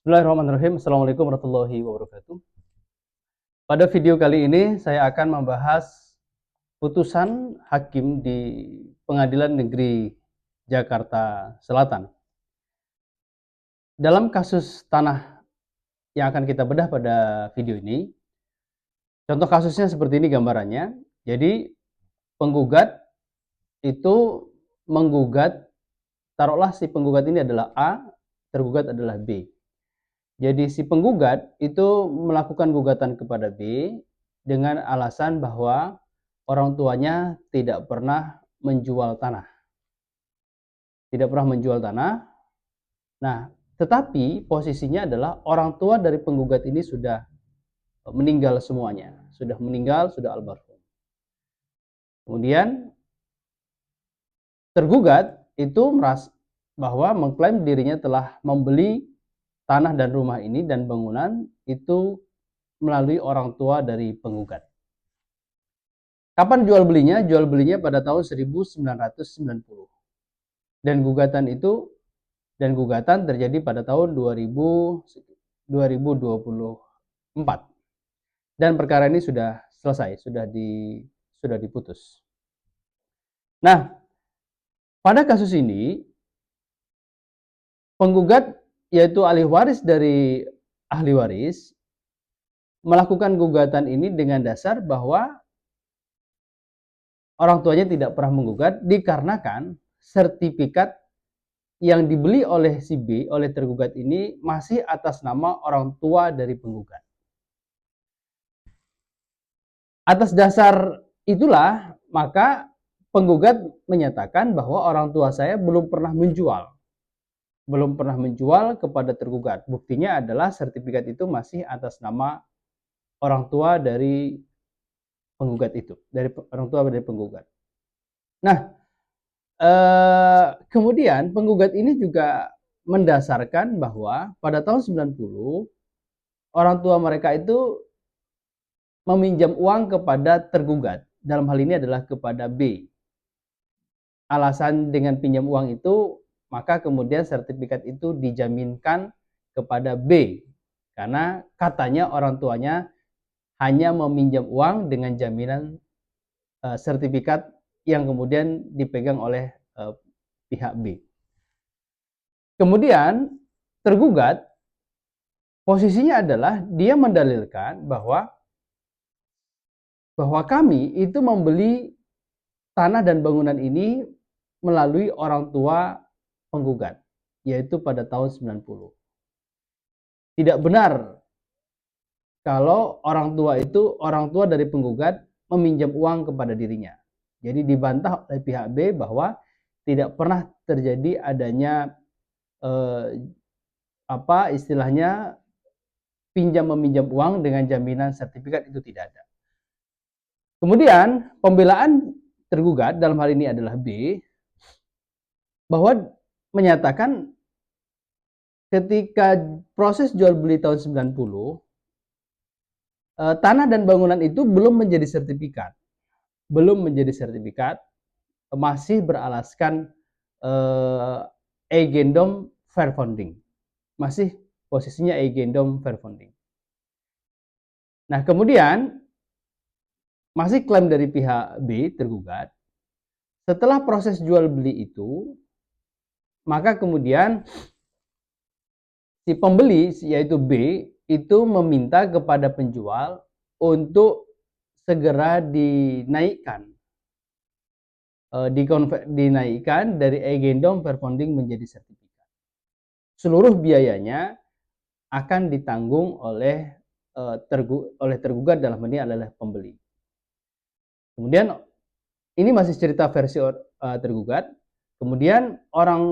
Bismillahirrahmanirrahim. Assalamualaikum warahmatullahi wabarakatuh. Pada video kali ini saya akan membahas putusan hakim di Pengadilan Negeri Jakarta Selatan. Dalam kasus tanah yang akan kita bedah pada video ini, contoh kasusnya seperti ini gambarannya. Jadi penggugat itu menggugat, taruhlah si penggugat ini adalah A, tergugat adalah B. Jadi si penggugat itu melakukan gugatan kepada B dengan alasan bahwa orang tuanya tidak pernah menjual tanah. Tidak pernah menjual tanah. Nah, tetapi posisinya adalah orang tua dari penggugat ini sudah meninggal semuanya. Sudah meninggal, sudah almarhum. Kemudian tergugat itu merasa bahwa mengklaim dirinya telah membeli tanah dan rumah ini dan bangunan itu melalui orang tua dari penggugat. Kapan jual belinya? Jual belinya pada tahun 1990. Dan gugatan terjadi pada tahun 2024. Dan perkara ini sudah selesai, sudah diputus. Nah, pada kasus ini penggugat yaitu ahli waris dari ahli waris melakukan gugatan ini dengan dasar bahwa orang tuanya tidak pernah menggugat dikarenakan sertifikat yang dibeli oleh si B, oleh tergugat ini masih atas nama orang tua dari penggugat. Atas dasar itulah maka penggugat menyatakan bahwa orang tua saya belum pernah menjual kepada tergugat. Buktinya adalah sertifikat itu masih atas nama orang tua dari penggugat itu, dari orang tua dari penggugat. Nah, kemudian penggugat ini juga mendasarkan bahwa pada tahun 90 orang tua mereka itu meminjam uang kepada tergugat. Dalam hal ini adalah kepada B. Alasan dengan pinjam uang itu, maka kemudian sertifikat itu dijaminkan kepada B. Karena katanya orang tuanya hanya meminjam uang dengan jaminan sertifikat yang kemudian dipegang oleh pihak B. Kemudian tergugat posisinya adalah dia mendalilkan bahwa kami itu membeli tanah dan bangunan ini melalui orang tua penggugat, yaitu pada tahun 90. Tidak benar kalau orang tua dari penggugat meminjam uang kepada dirinya. Jadi dibantah oleh pihak B bahwa tidak pernah terjadi adanya istilahnya pinjam meminjam uang dengan jaminan sertifikat, itu tidak ada. Kemudian pembelaan tergugat dalam hal ini adalah B, bahwa menyatakan ketika proses jual beli tahun 90, tanah dan bangunan itu belum menjadi sertifikat. Masih beralaskan agendum fair funding. Masih posisinya agendum fair funding. Nah, kemudian masih klaim dari pihak B tergugat, setelah proses jual beli itu, maka kemudian si pembeli yaitu B itu meminta kepada penjual untuk segera dinaikkan dari agendum fair funding menjadi sertifikat. Seluruh biayanya akan ditanggung oleh tergugat, dalam ini adalah pembeli. Kemudian ini masih cerita versi tergugat. Kemudian orang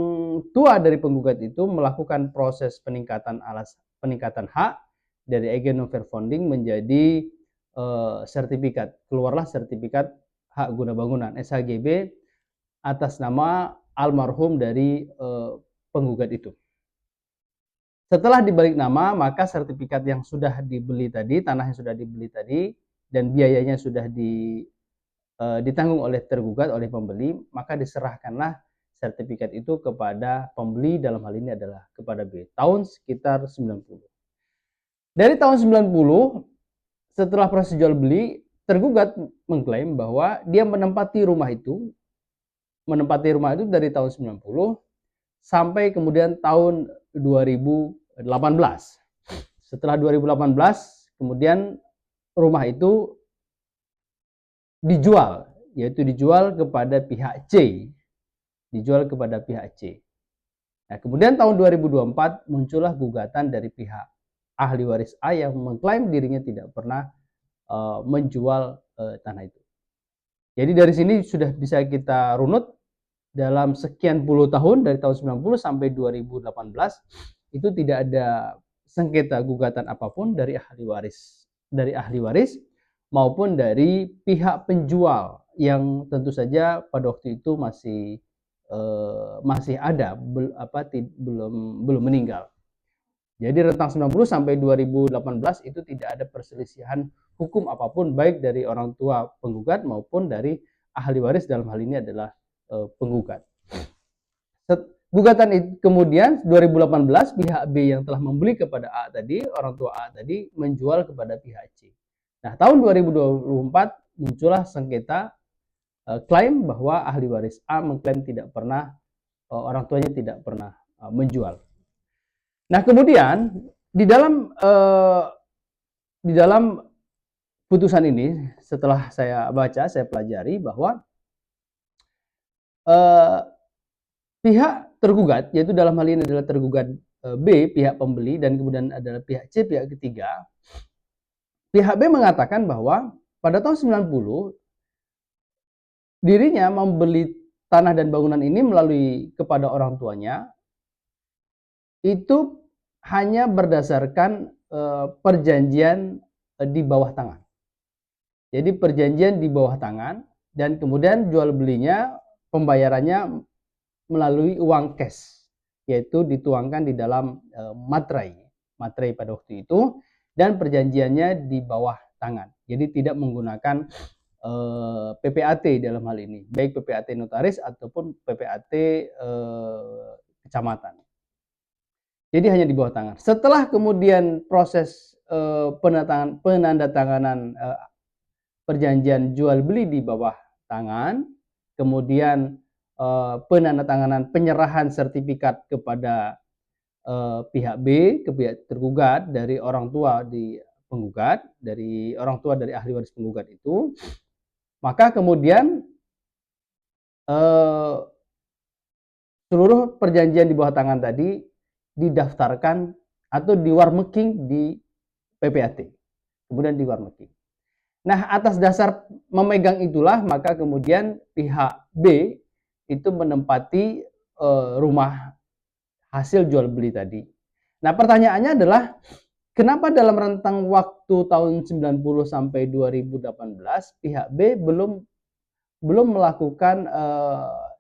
tua dari penggugat itu melakukan proses peningkatan hak dari agendum fair funding menjadi sertifikat. Keluarlah sertifikat hak guna bangunan SHGB atas nama almarhum dari penggugat itu. Setelah dibalik nama, maka sertifikat yang sudah dibeli tadi, tanah yang sudah dibeli tadi, dan biayanya sudah ditanggung oleh tergugat, oleh pembeli, maka diserahkanlah sertifikat itu kepada pembeli, dalam hal ini adalah kepada B, tahun sekitar 90. Dari tahun 90, setelah proses jual beli, tergugat mengklaim bahwa dia menempati rumah itu dari tahun 90 sampai kemudian tahun 2018. Setelah 2018, kemudian rumah itu dijual, yaitu dijual kepada pihak C. Nah, kemudian tahun 2024 muncullah gugatan dari pihak ahli waris A yang mengklaim dirinya tidak pernah menjual tanah itu. Jadi dari sini sudah bisa kita runut, dalam sekian puluh tahun dari tahun 90 sampai 2018 itu tidak ada sengketa gugatan apapun dari ahli waris maupun dari pihak penjual yang tentu saja pada waktu itu masih ada, belum meninggal. Jadi rentang 90 sampai 2018 itu tidak ada perselisihan hukum apapun, baik dari orang tua penggugat maupun dari ahli waris, dalam hal ini adalah penggugat. Gugatan itu kemudian 2018 pihak B yang telah membeli kepada A tadi, orang tua A tadi, menjual kepada pihak C. Nah, tahun 2024 muncullah sengketa klaim bahwa ahli waris A mengklaim tidak pernah, orang tuanya tidak pernah menjual. Nah, kemudian di dalam putusan ini, setelah saya baca, saya pelajari bahwa pihak tergugat, yaitu dalam hal ini adalah tergugat B, pihak pembeli, dan kemudian adalah pihak C, pihak ketiga. Pihak B mengatakan bahwa pada tahun 90 dirinya membeli tanah dan bangunan ini melalui kepada orang tuanya itu hanya berdasarkan perjanjian di bawah tangan. Jadi perjanjian di bawah tangan, dan kemudian jual belinya, pembayarannya melalui uang cash, yaitu dituangkan di dalam materai pada waktu itu, dan perjanjiannya di bawah tangan. Jadi tidak menggunakan PPAT dalam hal ini, baik PPAT notaris ataupun PPAT kecamatan. Jadi hanya di bawah tangan. Setelah kemudian proses penandatanganan perjanjian jual beli di bawah tangan, kemudian penandatanganan penyerahan sertifikat kepada pihak B, ke pihak tergugat, dari orang tua di penggugat, dari orang tua dari ahli waris penggugat itu, maka kemudian seluruh perjanjian di bawah tangan tadi didaftarkan atau diwarmeking di PPAT, kemudian diwarmeking. Nah, atas dasar memegang itulah, maka kemudian pihak B itu menempati rumah hasil jual beli tadi. Nah, pertanyaannya adalah kenapa dalam rentang waktu tahun 90 sampai 2018 pihak B belum melakukan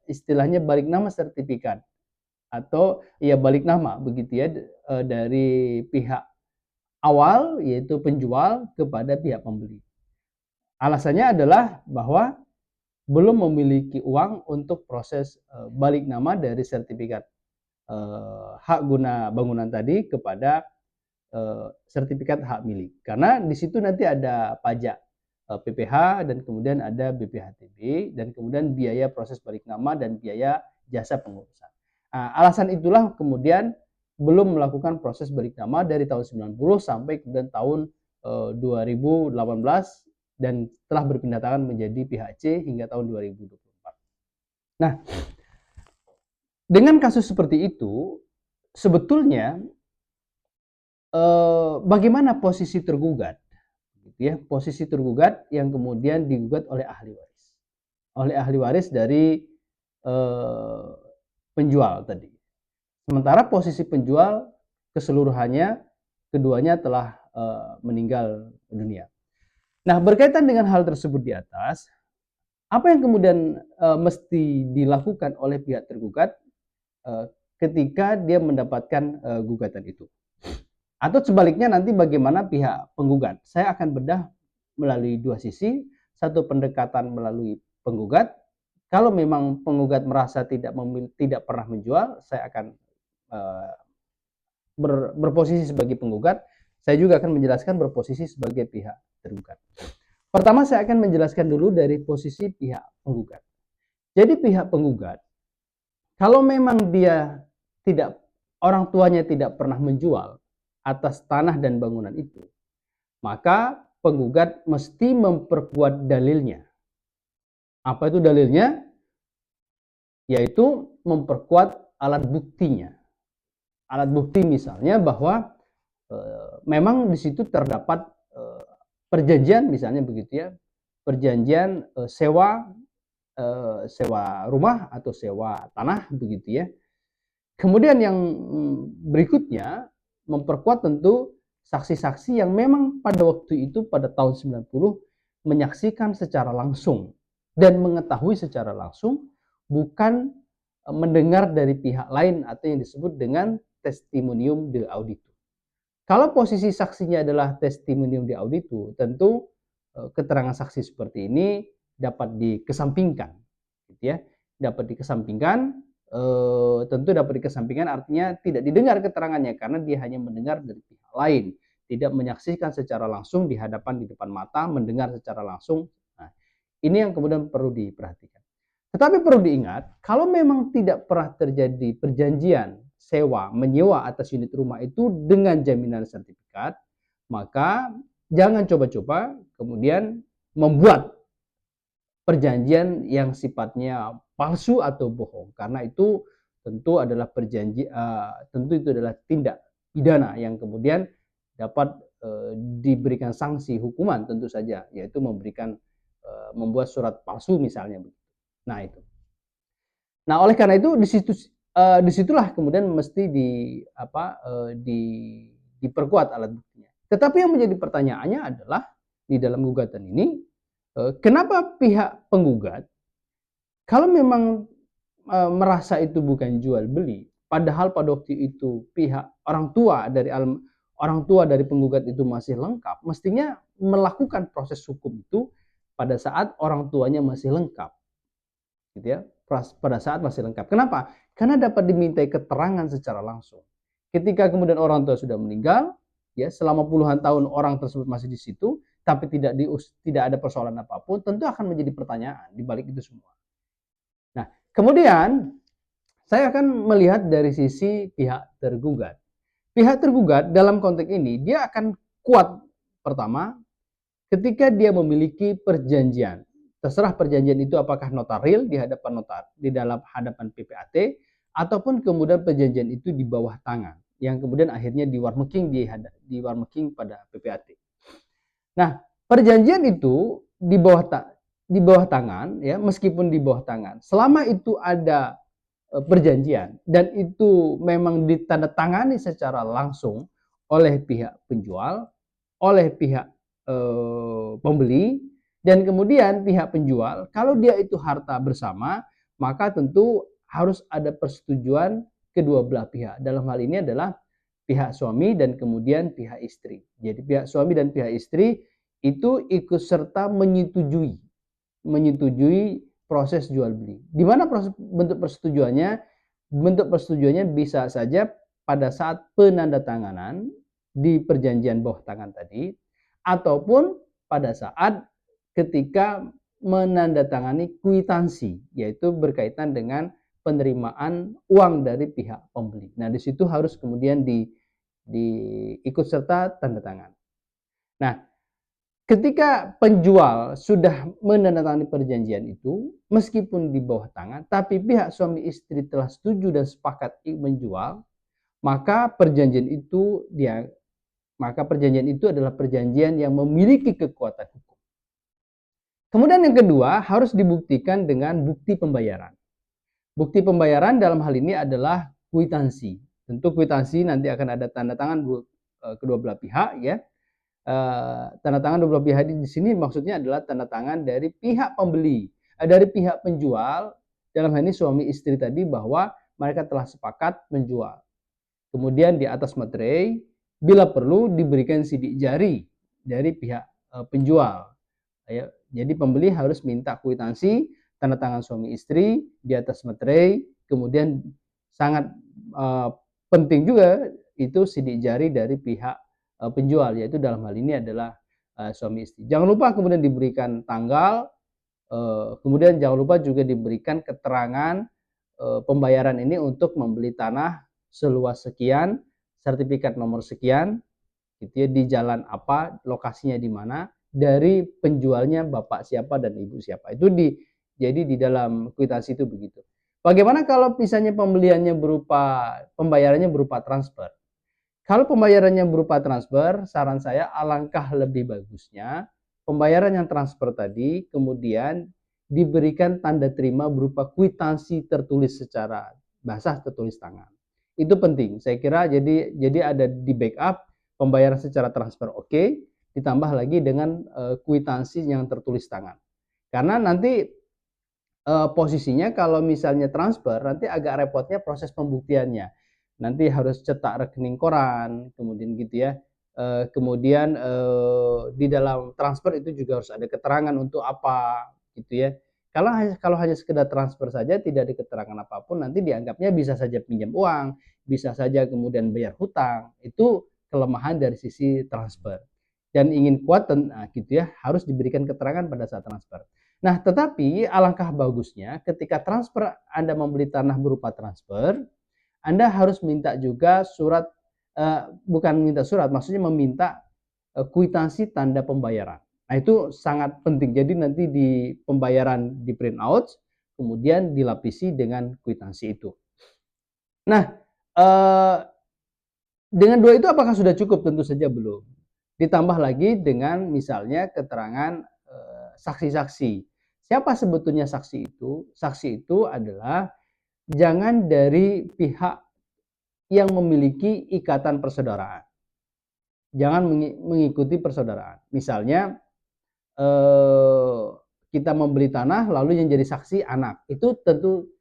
istilahnya balik nama sertifikat, atau ya balik nama begitu ya, dari pihak awal yaitu penjual kepada pihak pembeli. Alasannya adalah bahwa belum memiliki uang untuk proses balik nama dari sertifikat hak guna bangunan tadi kepada sertifikat hak milik. Karena di situ nanti ada pajak PPh, dan kemudian ada BPhtB, dan kemudian biaya proses balik nama dan biaya jasa pengurusan. Nah, alasan itulah kemudian belum melakukan proses balik nama dari tahun 90 sampai kemudian tahun 2018, dan telah berpindah tangan menjadi pihak C hingga tahun 2024. Nah, dengan kasus seperti itu, sebetulnya bagaimana posisi tergugat, gitu ya, posisi tergugat yang kemudian digugat oleh ahli waris dari penjual tadi. Sementara posisi penjual keseluruhannya keduanya telah meninggal dunia. Nah, berkaitan dengan hal tersebut di atas, apa yang kemudian mesti dilakukan oleh pihak tergugat ketika dia mendapatkan gugatan itu? Atau sebaliknya nanti bagaimana pihak penggugat? Saya akan bedah melalui dua sisi, satu pendekatan melalui penggugat, Kalau memang penggugat merasa tidak pernah menjual, saya akan berposisi sebagai penggugat. Saya juga akan menjelaskan berposisi sebagai pihak tergugat. Pertama, saya akan menjelaskan dulu dari posisi pihak penggugat. Jadi pihak penggugat, kalau memang dia tidak, orang tuanya tidak pernah menjual atas tanah dan bangunan itu, maka penggugat mesti memperkuat dalilnya. Apa itu dalilnya? Yaitu memperkuat alat buktinya. Alat bukti misalnya bahwa memang di situ terdapat perjanjian, misalnya begitu ya, perjanjian sewa rumah atau sewa tanah begitu ya. Kemudian yang berikutnya memperkuat tentu saksi-saksi yang memang pada waktu itu pada tahun 90 menyaksikan secara langsung dan mengetahui secara langsung, bukan mendengar dari pihak lain atau yang disebut dengan testimonium de auditu. Kalau posisi saksinya adalah testimonium de auditu, tentu keterangan saksi seperti ini dapat dikesampingkan, gitu ya. Dapat dikesampingkan, tentu dapat dikesampingkan artinya tidak didengar keterangannya karena dia hanya mendengar dari pihak lain, tidak menyaksikan secara langsung di depan mata, mendengar secara langsung. Nah, ini yang kemudian perlu diperhatikan. Tetapi perlu diingat, kalau memang tidak pernah terjadi perjanjian sewa, menyewa atas unit rumah itu dengan jaminan sertifikat, maka jangan coba-coba kemudian membuat perjanjian yang sifatnya palsu atau bohong, karena itu tentu adalah tentu itu adalah tindak pidana yang kemudian dapat diberikan sanksi hukuman tentu saja, yaitu membuat surat palsu misalnya. Nah itu. Nah oleh karena itu disitulah kemudian mesti diperkuat alat buktinya. Tetapi yang menjadi pertanyaannya adalah di dalam gugatan ini, kenapa pihak penggugat kalau memang merasa itu bukan jual beli, padahal pada waktu itu pihak orang tua dari penggugat itu masih lengkap, mestinya melakukan proses hukum itu pada saat orang tuanya masih lengkap, gitu ya, pada saat masih lengkap. Kenapa? Karena dapat dimintai keterangan secara langsung. Ketika kemudian orang tua sudah meninggal, ya selama puluhan tahun orang tersebut masih di situ, tapi tidak ada persoalan apapun, tentu akan menjadi pertanyaan di balik itu semua. Nah, kemudian saya akan melihat dari sisi pihak tergugat. Pihak tergugat dalam konteks ini dia akan kuat pertama ketika dia memiliki perjanjian. Terserah perjanjian itu apakah notaril di dalam hadapan PPAT, ataupun kemudian perjanjian itu di bawah tangan yang kemudian akhirnya diwarmaking pada PPAT. Nah, perjanjian itu di bawah tangan ya, meskipun di bawah tangan, selama itu ada perjanjian dan itu memang ditandatangani secara langsung oleh pihak penjual, oleh pihak pembeli, dan kemudian pihak penjual, kalau dia itu harta bersama, maka tentu harus ada persetujuan kedua belah pihak. Dalam hal ini adalah pihak suami dan kemudian pihak istri. Jadi pihak suami dan pihak istri itu ikut serta menyetujui proses jual beli. Di mana bentuk persetujuannya? Bentuk persetujuannya bisa saja pada saat penandatanganan di perjanjian bawah tangan tadi, ataupun pada saat ketika menandatangani kwitansi, yaitu berkaitan dengan penerimaan uang dari pihak pembeli. Nah, di situ harus kemudian diikut serta tanda tangan. Nah, ketika penjual sudah menandatangani perjanjian itu, meskipun di bawah tangan, tapi pihak suami istri telah setuju dan sepakat menjual, maka perjanjian itu adalah perjanjian yang memiliki kekuatan hukum. Kemudian yang kedua, harus dibuktikan dengan bukti pembayaran. Bukti pembayaran dalam hal ini adalah kwitansi. Tentu kwitansi nanti akan ada tanda tangan kedua belah pihak ya. Tanda tangan kedua belah pihak di sini maksudnya adalah tanda tangan dari pihak pembeli, dari pihak penjual, dalam hal ini suami istri tadi, bahwa mereka telah sepakat menjual. Kemudian di atas materai, bila perlu diberikan sidik jari dari pihak penjual. Jadi pembeli harus minta kwitansi tanda tangan suami istri di atas materai, kemudian sangat penting juga itu sidik jari dari pihak penjual, yaitu dalam hal ini adalah suami istri. Jangan lupa kemudian diberikan tanggal, kemudian jangan lupa juga diberikan keterangan pembayaran ini untuk membeli tanah seluas sekian, sertifikat nomor sekian, gitu ya, di jalan apa, lokasinya di mana, dari penjualnya bapak siapa dan ibu siapa. Itu jadi di dalam kwitansi itu begitu. Bagaimana kalau misalnya pembayarannya berupa transfer? Kalau pembayarannya berupa transfer, saran saya alangkah lebih bagusnya pembayaran yang transfer tadi kemudian diberikan tanda terima berupa kwitansi tertulis secara basah tertulis tangan. Itu penting. Saya kira jadi ada di backup pembayaran secara transfer oke, ditambah lagi dengan kwitansi yang tertulis tangan. Karena nanti posisinya kalau misalnya transfer nanti agak repotnya proses pembuktiannya. Nanti harus cetak rekening koran, kemudian gitu ya. Kemudian di dalam transfer itu juga harus ada keterangan untuk apa gitu ya. Kalau hanya sekedar transfer saja tidak ada keterangan apapun, nanti dianggapnya bisa saja pinjam uang, bisa saja kemudian bayar hutang. Itu kelemahan dari sisi transfer. Dan ingin kuat gitu ya, harus diberikan keterangan pada saat transfer. Nah, tetapi alangkah bagusnya ketika transfer Anda membeli tanah berupa transfer, Anda harus minta juga surat, bukan minta surat, maksudnya meminta kwitansi tanda pembayaran. Nah, itu sangat penting. Jadi nanti di pembayaran di print out, kemudian dilapisi dengan kwitansi itu. Nah, dengan dua itu apakah sudah cukup? Tentu saja belum. Ditambah lagi dengan misalnya keterangan saksi-saksi. Siapa sebetulnya saksi itu? Saksi itu adalah jangan dari pihak yang memiliki ikatan persaudaraan. Jangan mengikuti persaudaraan. Misalnya kita membeli tanah lalu yang jadi saksi anak. Itu tentu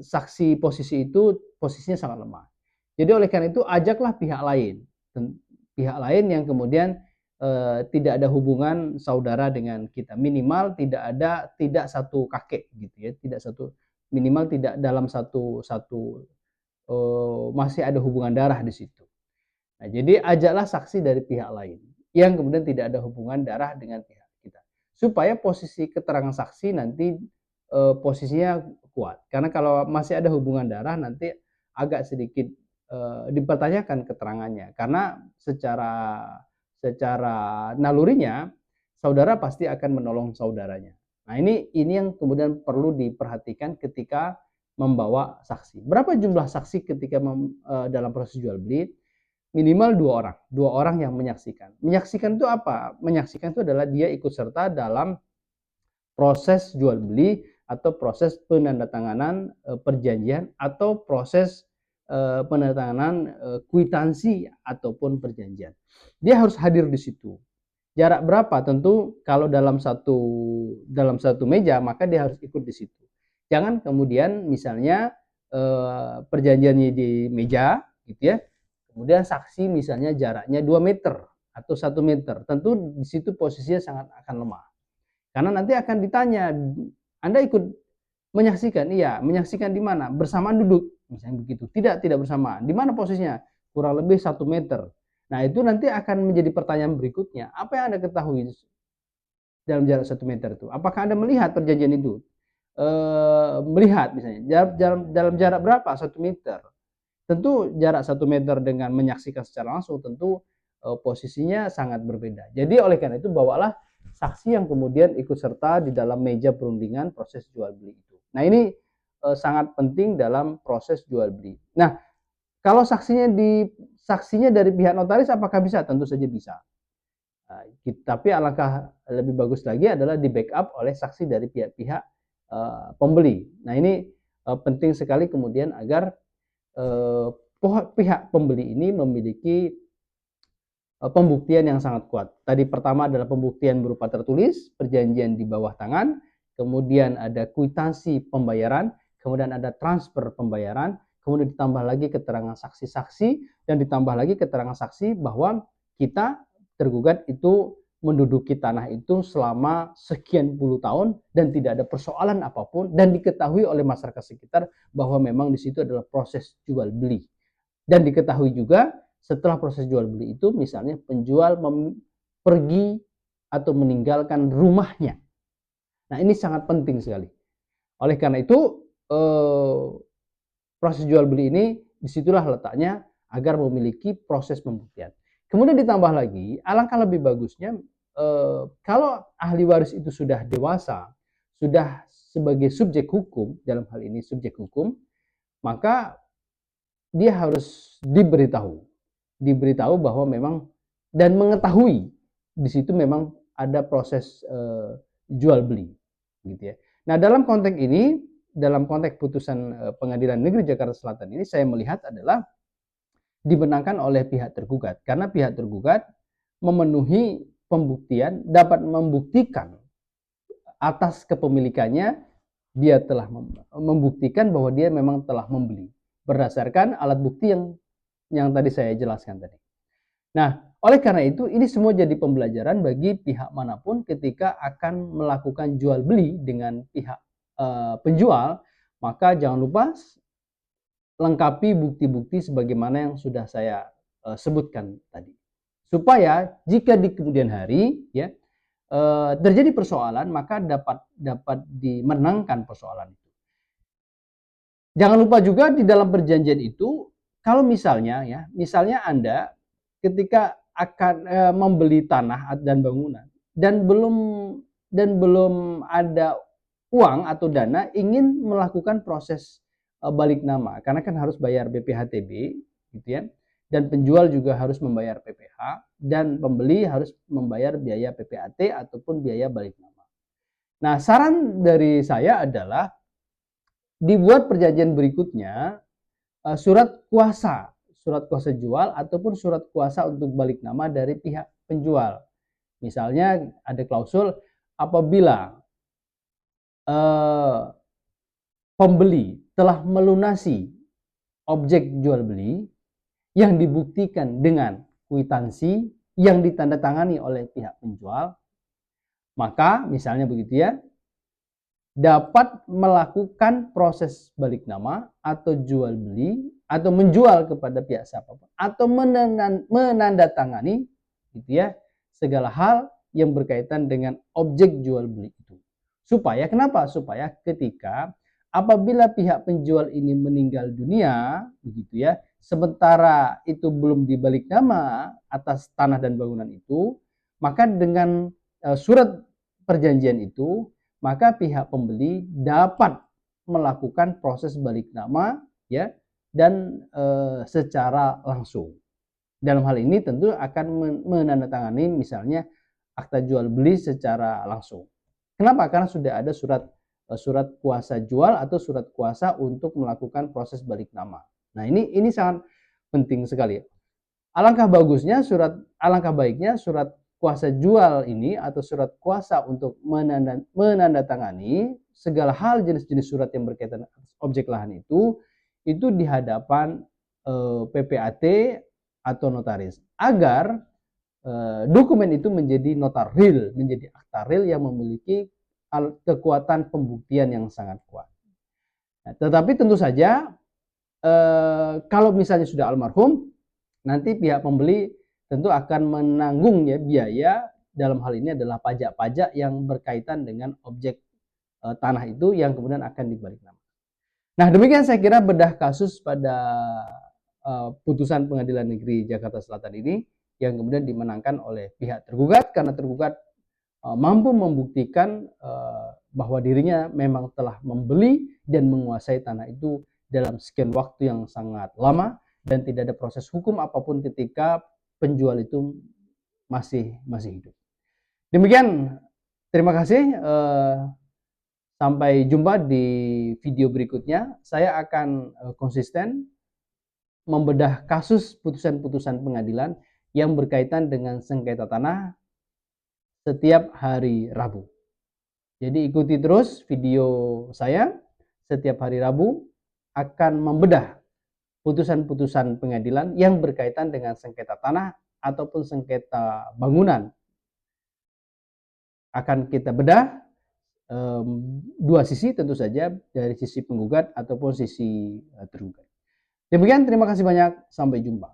saksi posisi itu posisinya sangat lemah. Jadi oleh karena itu ajaklah pihak lain. Pihak lain yang kemudian tidak ada hubungan saudara dengan kita, minimal tidak satu kakek gitu ya, minimal tidak dalam satu masih ada hubungan darah di situ. Nah, jadi ajaklah saksi dari pihak lain yang kemudian tidak ada hubungan darah dengan pihak kita, supaya posisi keterangan saksi nanti posisinya kuat. Karena kalau masih ada hubungan darah nanti agak sedikit dipertanyakan keterangannya, karena secara nalurinya saudara pasti akan menolong saudaranya. Nah, ini yang kemudian perlu diperhatikan ketika membawa saksi. Berapa jumlah saksi ketika dalam proses jual beli? Minimal dua orang yang menyaksikan. Menyaksikan itu apa? Menyaksikan itu adalah dia ikut serta dalam proses jual beli atau proses penandatanganan perjanjian atau proses penandatanganan kwitansi ataupun perjanjian. Dia harus hadir di situ. Jarak berapa? Tentu kalau dalam satu meja maka dia harus ikut di situ. Jangan kemudian misalnya perjanjiannya di meja gitu ya. Kemudian saksi misalnya jaraknya 2 meter atau 1 meter. Tentu di situ posisinya sangat akan lemah. Karena nanti akan ditanya, Anda ikut menyaksikan? Iya, menyaksikan di mana? Bersamaan duduk, misalnya begitu. Tidak bersamaan. Di mana posisinya? Kurang lebih 1 meter. Nah, itu nanti akan menjadi pertanyaan berikutnya. Apa yang Anda ketahui dalam jarak 1 meter itu? Apakah Anda melihat perjanjian itu? Melihat misalnya, dalam jarak berapa? 1 meter. Tentu jarak 1 meter dengan menyaksikan secara langsung tentu posisinya sangat berbeda. Jadi oleh karena itu bawalah saksi yang kemudian ikut serta di dalam meja perundingan proses jual beli itu. Nah, ini sangat penting dalam proses jual beli. Nah, kalau saksinya dari pihak notaris apakah bisa? Tentu saja bisa. Nah, tapi alangkah lebih bagus lagi adalah di backup oleh saksi dari pihak-pihak pembeli. Nah, ini penting sekali kemudian agar pihak pembeli ini memiliki pembuktian yang sangat kuat. Tadi pertama adalah pembuktian berupa tertulis, perjanjian di bawah tangan, kemudian ada kwitansi pembayaran, kemudian ada transfer pembayaran, kemudian ditambah lagi keterangan saksi-saksi, dan ditambah lagi keterangan saksi bahwa kita tergugat itu menduduki tanah itu selama sekian puluh tahun dan tidak ada persoalan apapun, dan diketahui oleh masyarakat sekitar bahwa memang di situ adalah proses jual beli. Dan diketahui juga setelah proses jual beli itu misalnya penjual pergi atau meninggalkan rumahnya. Nah, ini sangat penting sekali. Oleh karena itu proses jual beli ini disitulah letaknya agar memiliki proses pembuktian. Kemudian ditambah lagi, alangkah lebih bagusnya kalau ahli waris itu sudah dewasa, sudah sebagai subjek hukum, dalam hal ini subjek hukum, maka dia harus diberitahu bahwa memang, dan mengetahui di situ memang ada proses jual beli, gitu ya. Nah, dalam konteks ini, dalam konteks putusan Pengadilan Negeri Jakarta Selatan ini, saya melihat adalah dimenangkan oleh pihak tergugat, karena pihak tergugat memenuhi pembuktian, dapat membuktikan atas kepemilikannya, dia telah membuktikan bahwa dia memang telah membeli berdasarkan alat bukti yang tadi saya jelaskan tadi. Nah, oleh karena itu ini semua jadi pembelajaran bagi pihak manapun ketika akan melakukan jual beli dengan pihak penjual, maka jangan lupa lengkapi bukti-bukti sebagaimana yang sudah saya sebutkan tadi. Supaya jika di kemudian hari ya terjadi persoalan, maka dapat dimenangkan persoalan itu. Jangan lupa juga di dalam perjanjian itu, kalau misalnya Anda ketika akan membeli tanah dan bangunan dan belum ada uang atau dana, ingin melakukan proses balik nama, karena kan harus bayar BPHTB, gitu ya, dan penjual juga harus membayar PPh, dan pembeli harus membayar biaya PPAT ataupun biaya balik nama. Nah, saran dari saya adalah dibuat perjanjian berikutnya, surat kuasa jual ataupun surat kuasa untuk balik nama dari pihak penjual. Misalnya ada klausul apabila pembeli telah melunasi objek jual beli yang dibuktikan dengan kwitansi yang ditandatangani oleh pihak penjual, maka misalnya begitu ya, dapat melakukan proses balik nama atau jual beli atau menjual kepada pihak siapapun atau menandatangani, gitu ya, segala hal yang berkaitan dengan objek jual beli itu. Supaya kenapa? Supaya ketika apabila pihak penjual ini meninggal dunia, begitu ya, sementara itu belum dibalik nama atas tanah dan bangunan itu, maka dengan surat perjanjian itu, maka pihak pembeli dapat melakukan proses balik nama ya, dan secara langsung. Dalam hal ini tentu akan menandatangani misalnya akta jual beli secara langsung. Kenapa? Karena sudah ada surat kuasa jual atau surat kuasa untuk melakukan proses balik nama. Nah, ini sangat penting sekali. Alangkah baiknya surat kuasa jual ini atau surat kuasa untuk menandatangani segala hal jenis-jenis surat yang berkaitan objek lahan itu di hadapan PPAT atau notaris, agar dokumen itu menjadi nota real, menjadi akta real yang memiliki kekuatan pembuktian yang sangat kuat. Nah, tetapi tentu saja kalau misalnya sudah almarhum, nanti pihak pembeli tentu akan menanggung ya biaya, dalam hal ini adalah pajak-pajak yang berkaitan dengan objek tanah itu yang kemudian akan dibalik nama. Nah, demikian saya kira bedah kasus pada putusan Pengadilan Negeri Jakarta Selatan ini, yang kemudian dimenangkan oleh pihak tergugat karena tergugat mampu membuktikan bahwa dirinya memang telah membeli dan menguasai tanah itu dalam sekian waktu yang sangat lama dan tidak ada proses hukum apapun ketika penjual itu masih hidup. Demikian, terima kasih. Sampai jumpa di video berikutnya. Saya akan konsisten membedah kasus putusan-putusan pengadilan yang berkaitan dengan sengketa tanah setiap hari Rabu. Jadi ikuti terus video saya setiap hari Rabu, akan membedah putusan-putusan pengadilan yang berkaitan dengan sengketa tanah ataupun sengketa bangunan akan kita bedah dua sisi tentu saja, dari sisi penggugat ataupun sisi tergugat. Demikian, terima kasih banyak, sampai jumpa.